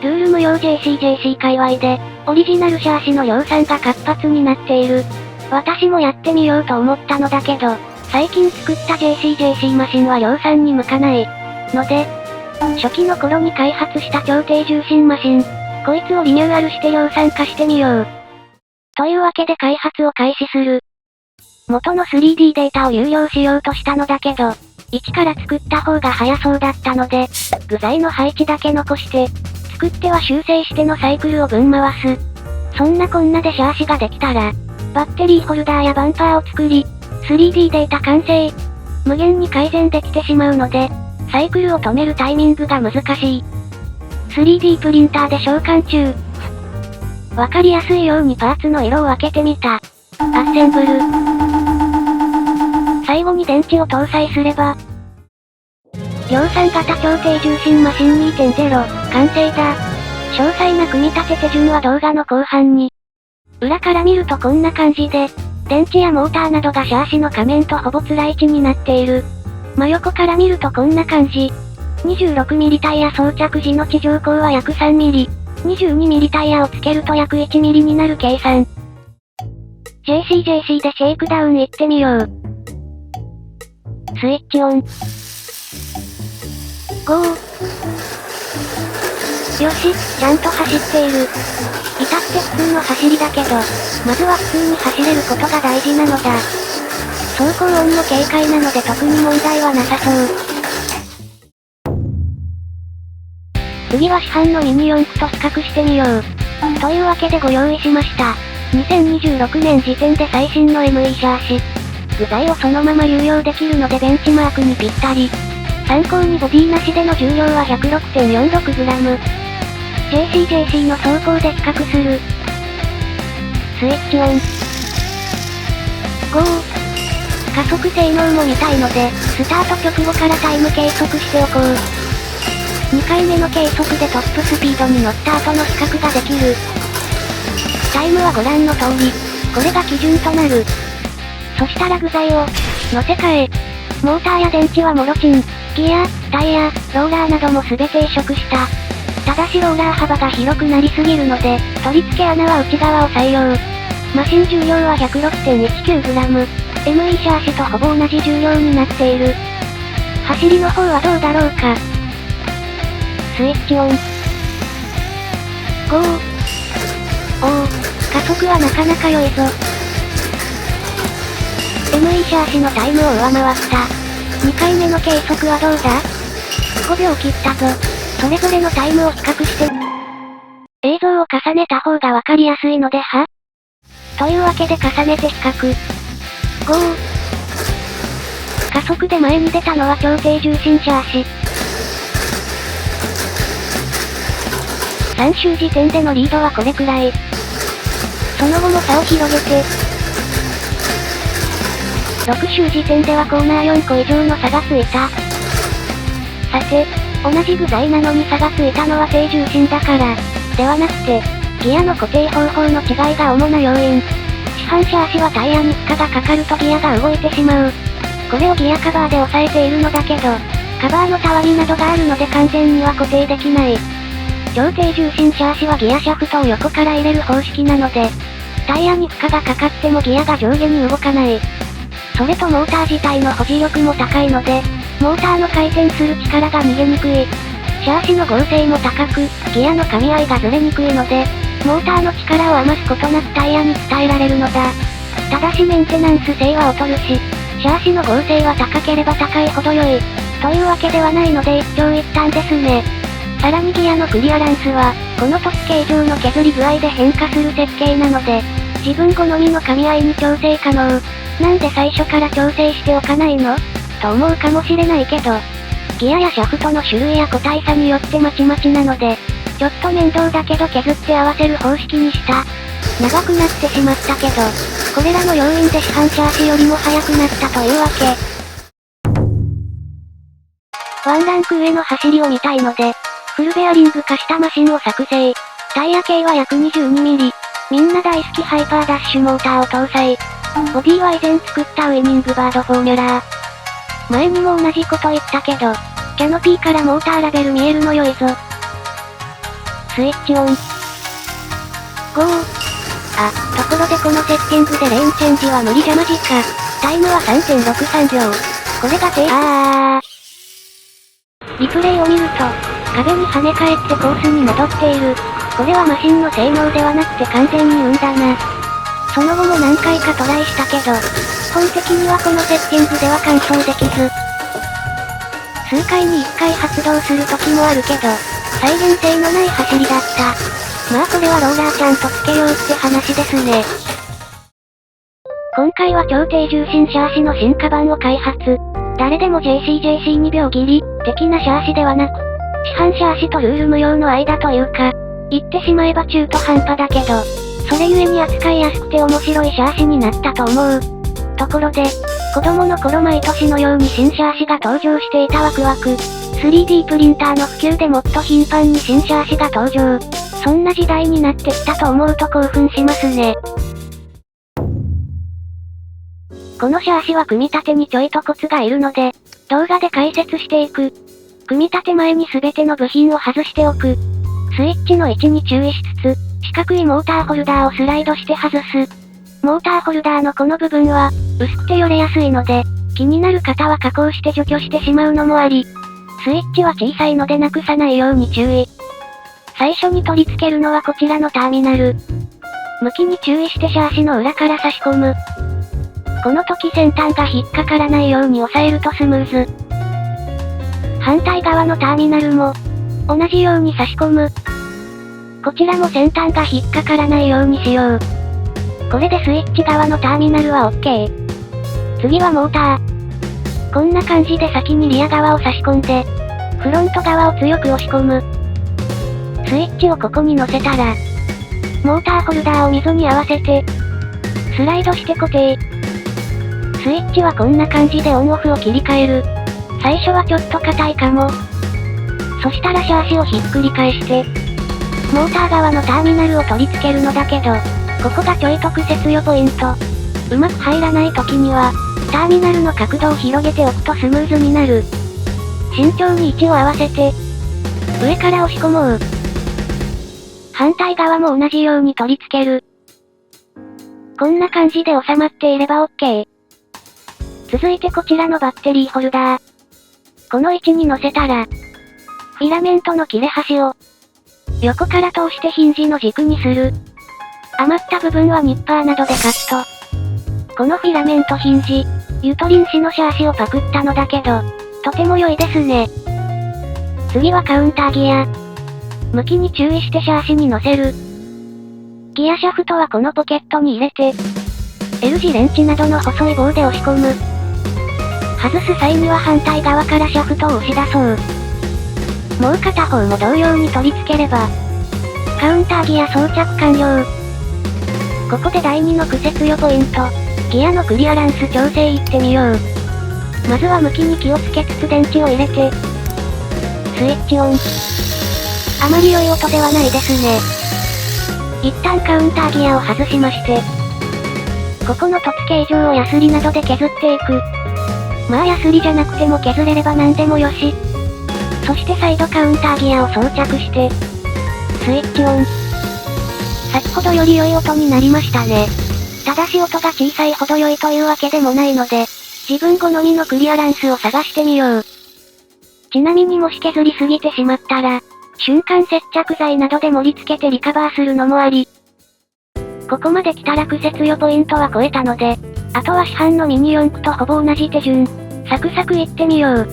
ルール無用 JCJC 界隈で、オリジナルシャーシの量産が活発になっている。私もやってみようと思ったのだけど、最近作った JCJC マシンは量産に向かない。ので、初期の頃に開発した超低重心マシン、こいつをリニューアルして量産化してみよう。というわけで開発を開始する。元の 3D データを有料しようとしたのだけど、一から作った方が早そうだったので、具材の配置だけ残して、作っては修正してのサイクルをぶん回す。そんなこんなでシャーシができたら、バッテリーホルダーやバンパーを作り、3D データ完成。無限に改善できてしまうので、サイクルを止めるタイミングが難しい。3D プリンターで召喚中。わかりやすいようにパーツの色を分けてみた。アッセンブル。最後に電池を搭載すれば、量産型超低重心マシン 2.0 完成だ。詳細な組み立て手順は動画の後半に。裏から見るとこんな感じで、電池やモーターなどがシャーシの仮面とほぼつらい位置になっている。真横から見るとこんな感じ。26mm タイヤ装着時の地上高は約 3mm。22mm タイヤをつけると約 1mm になる計算。JCJC でシェイクダウン行ってみよう。スイッチオン。ゴー。よし、ちゃんと走っている。至って普通の走りだけど、まずは普通に走れることが大事なのだ。走行音の軽快なので特に問題はなさそう。次は市販のミニ四駆と比較してみよう。というわけでご用意しました。2026年時点で最新の ME シャーシ。具材をそのまま流用できるのでベンチマークにぴったり。参考にボディなしでの重量は 106.46g。JCJC の走行で比較する。スイッチオン。ゴー。加速性能も見たいので、スタート直後からタイム計測しておこう。2回目の計測でトップスピードに乗った後の比較ができる。タイムはご覧の通り、これが基準となる。そしたら具材を、乗せ替え。モーターや電池はもろちん、ギア、タイヤ、ローラーなども全て移植した。ただしローラー幅が広くなりすぎるので、取り付け穴は内側を採用。マシン重量は 106.19g。ME シャーシとほぼ同じ重量になっている。走りの方はどうだろうか。スイッチオン。ゴー。おお、加速はなかなか良いぞ。ME シャーシのタイムを上回った。2回目の計測はどうだ ?5 秒切ったぞ。それぞれのタイムを比較して。映像を重ねた方がわかりやすいのではというわけで重ねて比較。ゴー。加速で前に出たのは超低重心シャーシ。3周時点でのリードはこれくらい。その後も差を広げて、6周時点ではコーナー4個以上の差がついた。さて、同じ具材なのに差がついたのは低重心だから、ではなくて、ギアの固定方法の違いが主な要因。市販シャーシはタイヤに負荷がかかるとギアが動いてしまう。これをギアカバーで押さえているのだけど、カバーのたわりなどがあるので完全には固定できない。超低重心シャーシはギアシャフトを横から入れる方式なので、タイヤに負荷がかかってもギアが上下に動かない。それとモーター自体の保持力も高いので、モーターの回転する力が逃げにくい。シャーシの剛性も高く、ギアの噛み合いがずれにくいので、モーターの力を余すことなくタイヤに伝えられるのだ。ただしメンテナンス性は劣るし、シャーシの剛性は高ければ高いほど良い。というわけではないので一長一短ですね。さらにギアのクリアランスは、この突形状の削り具合で変化する設計なので、自分好みの噛み合いに調整可能。なんで最初から調整しておかないのと思うかもしれないけど、ギアやシャフトの種類や個体差によってまちまちなので、ちょっと面倒だけど削って合わせる方式にした。長くなってしまったけど、これらの要因で市販シャーシよりも速くなったというわけ。ワンランク上の走りを見たいので、フルベアリング化したマシンを作成。タイヤ系は約 22mm。みんな大好きハイパーダッシュモーターを搭載。ボディは以前作ったウイニングバードフォーミュラー。前にも同じこと言ったけど、キャノピーからモーターラベル見えるの良いぞ。スイッチオン。ゴー。あ、ところでこのセッティングでレーンチェンジは無理じゃマジか。タイムは 3.63 秒。これがリプレイを見ると、壁に跳ね返ってコースに戻っている。これはマシンの性能ではなくて完全に運だな。その後も何回かトライしたけど、本的にはこのセッティングでは完走できず。数回に1回発動する時もあるけど、再現性のない走りだった。まあこれはローラーちゃんとつけようって話ですね。今回は超低重心シャーシの進化版を開発。誰でも JC2 秒切り、的なシャーシではなく、市販シャーシとルール無用の間というか、言ってしまえば中途半端だけど、それゆえに扱いやすくて面白いシャーシになったと思う。ところで、子供の頃毎年のように新シャーシが登場していたワクワク。3D プリンターの普及でもっと頻繁に新シャーシが登場。そんな時代になってきたと思うと興奮しますね。このシャーシは組み立てにちょいとコツがいるので、動画で解説していく。組み立て前に全ての部品を外しておく。スイッチの位置に注意しつつ、四角いモーターホルダーをスライドして外す。モーターホルダーのこの部分は、薄くてよれやすいので、気になる方は加工して除去してしまうのもあり、スイッチは小さいのでなくさないように注意。最初に取り付けるのはこちらのターミナル。向きに注意してシャーシの裏から差し込む。この時先端が引っかからないように押さえるとスムーズ。反対側のターミナルも、同じように差し込む。こちらも先端が引っかからないようにしよう。これでスイッチ側のターミナルは OK。次はモーター。こんな感じで先にリア側を差し込んで、フロント側を強く押し込む。スイッチをここに乗せたら、モーターホルダーを溝に合わせて、スライドして固定。スイッチはこんな感じでオンオフを切り替える。最初はちょっと硬いかも。そしたらシャーシをひっくり返して、モーター側のターミナルを取り付けるのだけど、ここがちょいと苦節よポイント。うまく入らない時には、ターミナルの角度を広げておくとスムーズになる。慎重に位置を合わせて、上から押し込もう。反対側も同じように取り付ける。こんな感じで収まっていれば OK。続いてこちらのバッテリーホルダー。この位置に乗せたら、フィラメントの切れ端を、横から通してヒンジの軸にする。余った部分はニッパーなどでカット。このフィラメントヒンジ、ユトリン氏のシャーシをパクったのだけど、とても良いですね。次はカウンターギア。向きに注意してシャーシに乗せる。ギアシャフトはこのポケットに入れて、L 字レンチなどの細い棒で押し込む。外す際には反対側からシャフトを押し出そう。もう片方も同様に取り付ければ、カウンターギア装着完了。ここで第2の苦節よポイント、ギアのクリアランス調整いってみよう。まずは向きに気をつけつつ電池を入れて、スイッチオン。あまり良い音ではないですね。一旦カウンターギアを外しまして、ここの凸形状をヤスリなどで削っていく。まあヤスリじゃなくても削れれば何でもよし。そして再度カウンターギアを装着して、スイッチオン。先ほどより良い音になりましたね。ただし音が小さいほど良いというわけでもないので、自分好みのクリアランスを探してみよう。ちなみにもし削りすぎてしまったら、瞬間接着剤などで盛り付けてリカバーするのもあり。ここまで来たら苦節よポイントは超えたので、あとは市販のミニ四駆とほぼ同じ手順。サクサクいってみよう。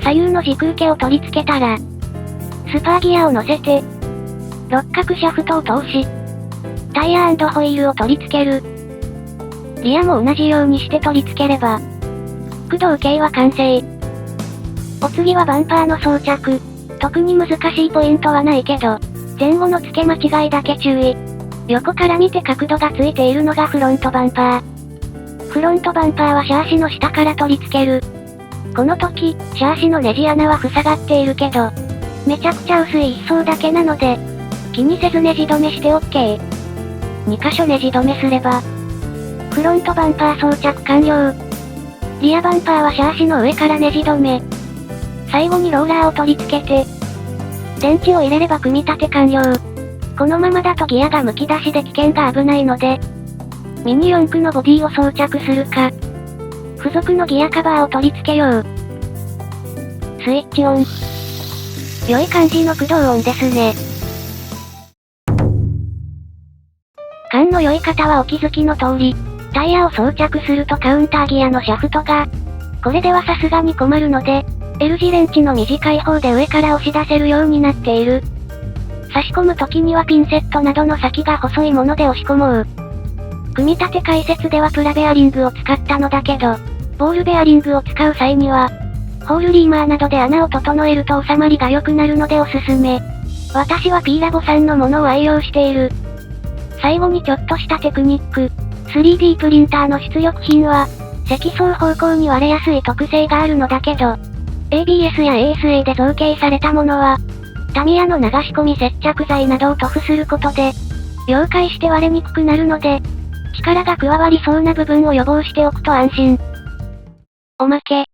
左右の軸受けを取り付けたら、スパーギアを乗せて、六角シャフトを通し、タイヤ&ホイールを取り付ける。リアも同じようにして取り付ければ、駆動系は完成。お次はバンパーの装着。特に難しいポイントはないけど、前後の付け間違いだけ注意。横から見て角度がついているのがフロントバンパー。フロントバンパーはシャーシの下から取り付ける。この時、シャーシのネジ穴は塞がっているけど、めちゃくちゃ薄い1層だけなので、気にせずネジ止めして OK。2箇所ネジ止めすれば、フロントバンパー装着完了。リアバンパーはシャーシの上からネジ止め。最後にローラーを取り付けて、電池を入れれば組み立て完了。このままだとギアが剥き出しで危険が危ないので、ミニ四駆のボディを装着するか、付属のギアカバーを取り付けよう。スイッチオン。良い感じの駆動音ですね。勘の良い方はお気づきの通り、タイヤを装着するとカウンターギアのシャフトが、これではさすがに困るので、L 字レンチの短い方で上から押し出せるようになっている。差し込む時にはピンセットなどの先が細いもので押し込もう。組み立て解説ではプラベアリングを使ったのだけど、ボールベアリングを使う際には、ホールリーマーなどで穴を整えると収まりが良くなるのでおすすめ。私は P ラボさんのものを愛用している。最後にちょっとしたテクニック。3D プリンターの出力品は、積層方向に割れやすい特性があるのだけど、ABS や ASA で造形されたものは、タミヤの流し込み接着剤などを塗布することで、溶解して割れにくくなるので、力が加わりそうな部分を予防しておくと安心。おまけ。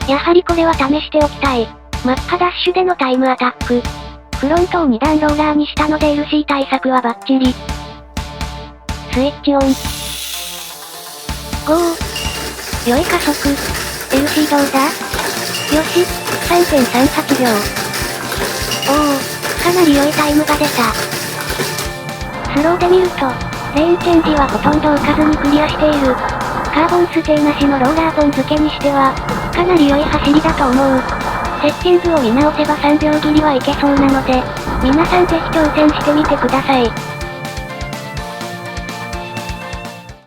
やはりこれは試しておきたい。マッハダッシュでのタイムアタック。フロントを2段ローラーにしたので LC 対策はバッチリ。スイッチオン。ゴー。良い加速。LC どうだ？よし、3.38秒。おお、かなり良いタイムが出た。スローで見ると、レーンチェンジはほとんど浮かずにクリアしている。カーボンステーなしのローラーポン付けにしては、かなり良い走りだと思う。セッティングを見直せば3秒切りはいけそうなので、皆さんぜひ挑戦してみてください。